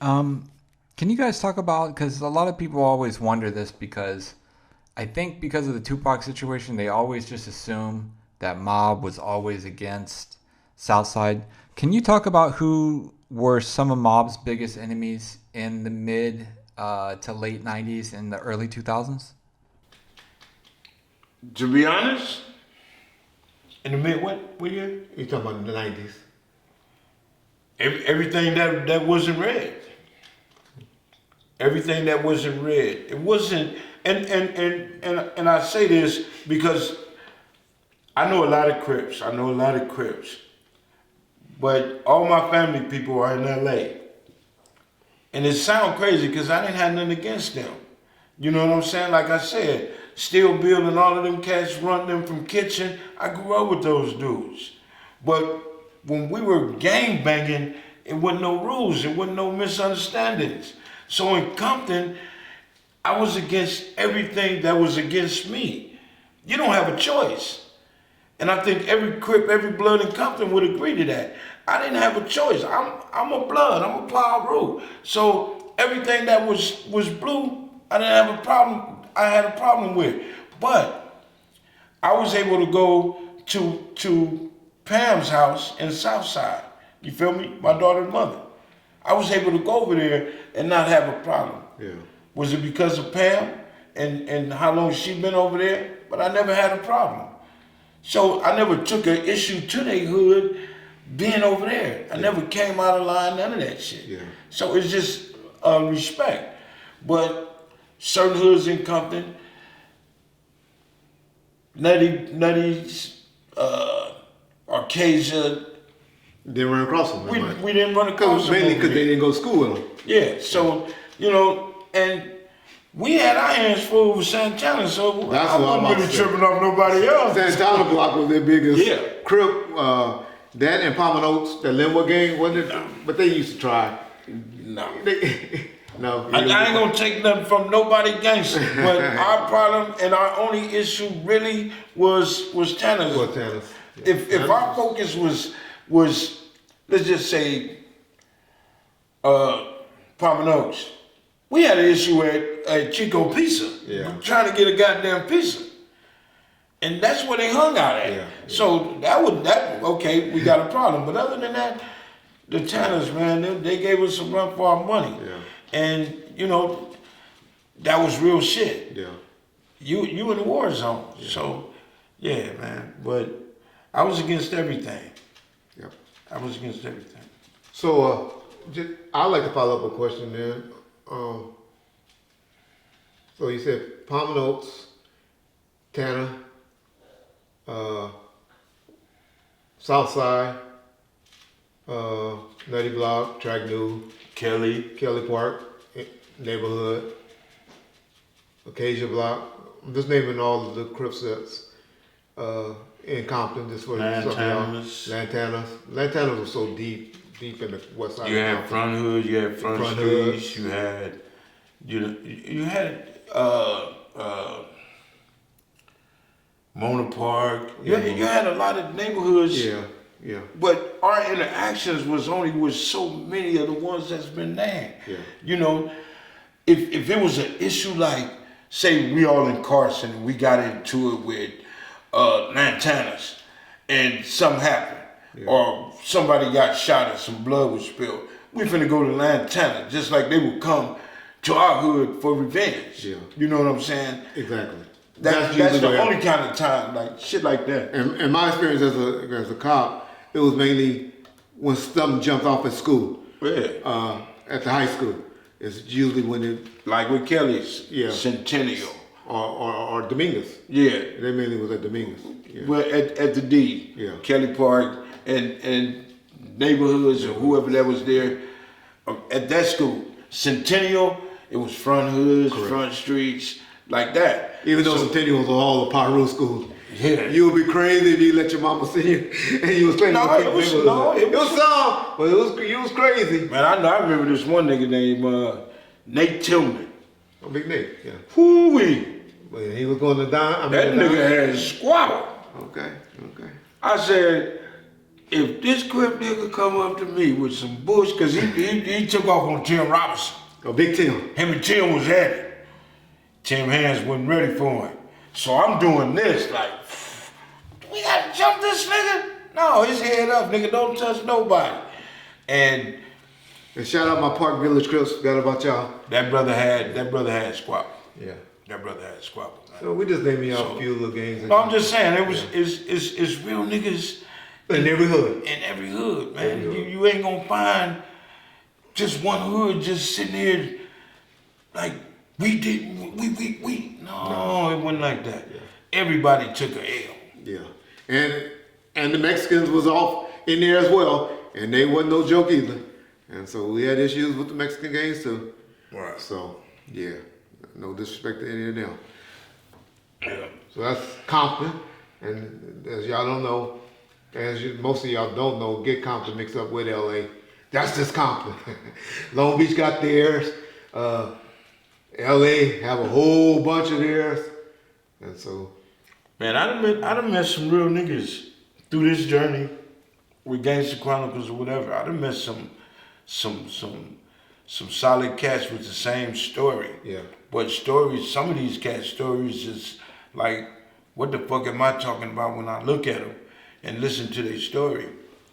Can you guys talk about, because a lot of people always wonder this because I think because of the Tupac situation, they always just assume that Mob was always against Southside. Can you talk about who were some of Mob's biggest enemies in the mid to late 90's and the early 2000s? To be honest, in the mid what year? You talking about the 90s? Everything that wasn't red. Everything that wasn't red. It wasn't, and I say this because I know a lot of Crips. I know a lot of Crips. But all my family people are in LA. And it sounds crazy because I didn't have nothing against them. You know what I'm saying? Like I said, Steel Bill and all of them cats run them from Kitchen. I grew up with those dudes. But when we were gang banging, it wasn't no rules. It wasn't no misunderstandings. So in Compton, I was against everything that was against me. You don't have a choice. And I think every Crip, every blood in Compton would agree to that. I didn't have a choice. I'm a blood. I'm a power rule. So everything that was blue, I didn't have a problem. I had a problem with. But I was able to go to Pam's house in Southside. You feel me? My daughter's mother. I was able to go over there and not have a problem. Yeah. Was it because of Pam and how long she been over there? But I never had a problem. So I never took an issue to their hood being over there. I never came out of line, none of that shit. Yeah. So it's just respect. But certain hoods in Compton, Nutty's, Arcadia, Didn't run across them. we didn't run across them. Mainly over because they there. didn't go to school with them. Yeah, so, you know, and we had our hands full with Santana, so That's I what I'm wasn't about really to say. tripping off nobody else. Santana Block was their biggest. Yeah. Crip, that and Palmer Oaks, the Linwood gang, wasn't it? No. But they used to try. No. No. I ain't gonna take nothing from nobody gangster, but our problem and our only issue really was Tanner's. Well, Tanner's. If our focus was let's just say Palmer Oaks, we had an issue at Chico Pizza, trying to get a goddamn pizza. And that's where they hung out at. Yeah. So okay, we got a problem. But other than that, the Tanners, man, they gave us a run for our money. Yeah. And, you know, that was real shit. Yeah. You in the war zone. Yeah. So, yeah, man. But I was against everything. Yep. I was against everything. So, I'd like to follow up a question there. So you said Palmer Oaks, Tanner, Southside, Nutty Block, Track New, Kelly. Kelly Park, neighborhood, Acacia Block. I'm just naming all of the Crip sets in Compton. Just for Lantanas. Lantanas was so deep in the west side. You of had Compton. front hood, you had front streets, you had Mona Park. You had a lot of neighborhoods. Yeah, yeah. But our interactions was only with so many of the ones that's been named. Yeah. You know, if it was an issue like, say we all in Carson and we got into it with Lantanas and something happened, or somebody got shot and some blood was spilled, we finna go to Lantana, just like they would come to our hood for revenge. Yeah. You know what I'm saying? Exactly. That's usually the what only kind of time, like shit like that. In my experience as a cop, it was mainly when something jumped off at school. Yeah. At the high school. It's usually when it Like with Kelly's Centennial. or Dominguez. Yeah. They mainly was at Dominguez. Yeah. Well, at the D. Yeah. Kelly Park and neighborhoods or whoever that was there at that school. Centennial, it was front hoods, front streets, like that. Even though Centennial was all the Paru schools. Yeah. You would be crazy if you let your mama see you and you was playing No, with it was some, but you was crazy. Man, I remember this one nigga named Nate Tillman. Oh, Big Nate, yeah. Whoo-wee. But he was going to die. That nigga had squabble. Okay. I said, if this Crip nigga come up to me with some bush, cause he took off on Tim Robinson. Oh, Big Tim. Him and Tim was at it. Tim Hands wasn't ready for him. So I'm doing this like, we gotta jump this nigga? No, his head up, nigga, don't touch nobody. And shout out my Park Village Crips, forgot about y'all. that brother had squabble. Yeah. That brother had squabble. Man. So we just naming y'all a few little gangs. No, I'm just saying, it's real niggas in every hood. in every hood, man. You ain't gonna find just one hood just sitting here like we no, it wasn't like that. Yeah. Everybody took a L. Yeah. And the Mexicans was off in there as well, and they wasn't no joke either. And so we had issues with the Mexican gangs too. Right. So yeah, no disrespect to any of them. Yeah. So that's Compton, and as y'all don't know, most of y'all don't know, get Compton mixed up with LA. That's just Compton. Long Beach got theirs. LA have a whole bunch of theirs, and so. Man, I done met some real niggas through this journey with Gangsta Chronicles or whatever. I done met some solid cats with the same story. Yeah. But some of these cats' stories is like, what the fuck am I talking about when I look at them and listen to their story?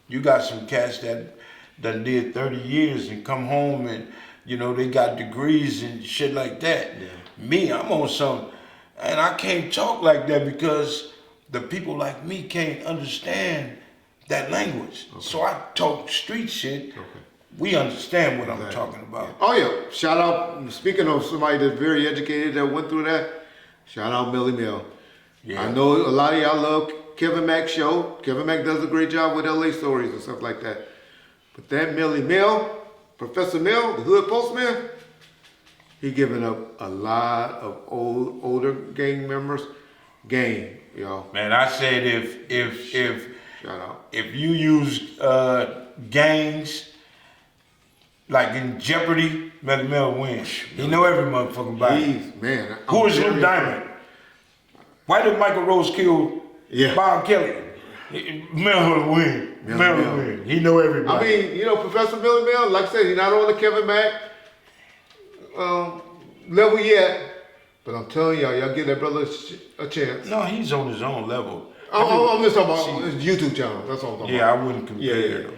You got some cats that done did 30 years and come home and, you know, they got degrees and shit like that. Yeah. Me, I'm on some, and I can't talk like that because the people like me can't understand that language. Okay. So I talk street shit. Okay. We understand what I'm talking about. Oh yeah, shout out, speaking of somebody that's very educated that went through that, shout out Millie Mill. Yeah. I know a lot of y'all love Kevin Mack's show. Kevin Mack does a great job with LA stories and stuff like that. But that Millie Mill, Professor Mill, the hood postman, he giving up a lot of older gang members game, y'all. Man, I said if shout out. If you use gangs like in Jeopardy, Melly Mel wins. He know every motherfucking body. Man, who is Lou Diamond? Why did Michael Rose kill Bob Kelly? Mel would win. Mel would win. He know everybody. I mean, you know, Professor Millie Mill, like I said, he's not on the Kevin Mack level yet, but I'm telling y'all give that brother a chance. No, he's on his own level. I'm just talking about his YouTube channel. That's all I'm talking about. I wouldn't compare them.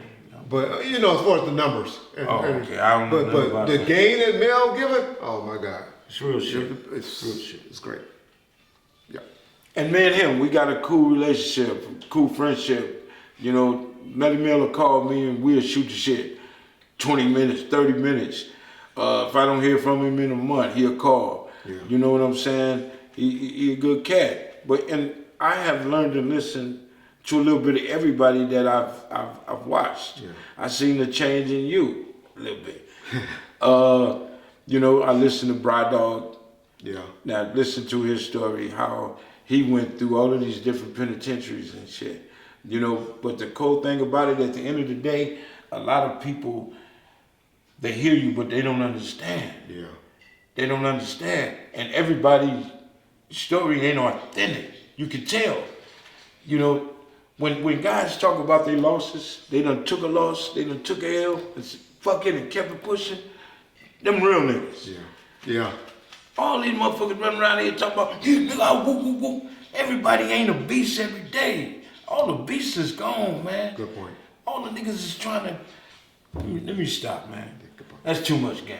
But you know, as far as the numbers. Okay, I don't know. But the game that Mel giving, oh my God, it's real shit. It's real shit. It's great. Yeah. And me and him, we got a cool relationship, cool friendship. You know, Melly Miller called me and we'll shoot the shit. 20 minutes, 30 minutes. If I don't hear from him in a month, he'll call. Yeah. You know what I'm saying? He a good cat. And I have learned to listen to a little bit of everybody that I've watched. Yeah. I seen the change in you a little bit. You know, I listened to Bry Dog. Yeah. Now listen to his story, how he went through all of these different penitentiaries and shit. You know, but the cool thing about it, at the end of the day, a lot of people, they hear you, but they don't understand. Yeah. They don't understand. And everybody's story ain't authentic. You can tell. You know, when guys talk about their losses, they done took a loss, they done took a L, and fucking and kept it pushing, them real niggas. Yeah. Yeah. All these motherfuckers running around here talking about, nigga, woo, woo, woo. Everybody ain't a beast every day. All the beasts is gone, man. Good point. All the niggas is trying to, let me stop, man. That's too much game.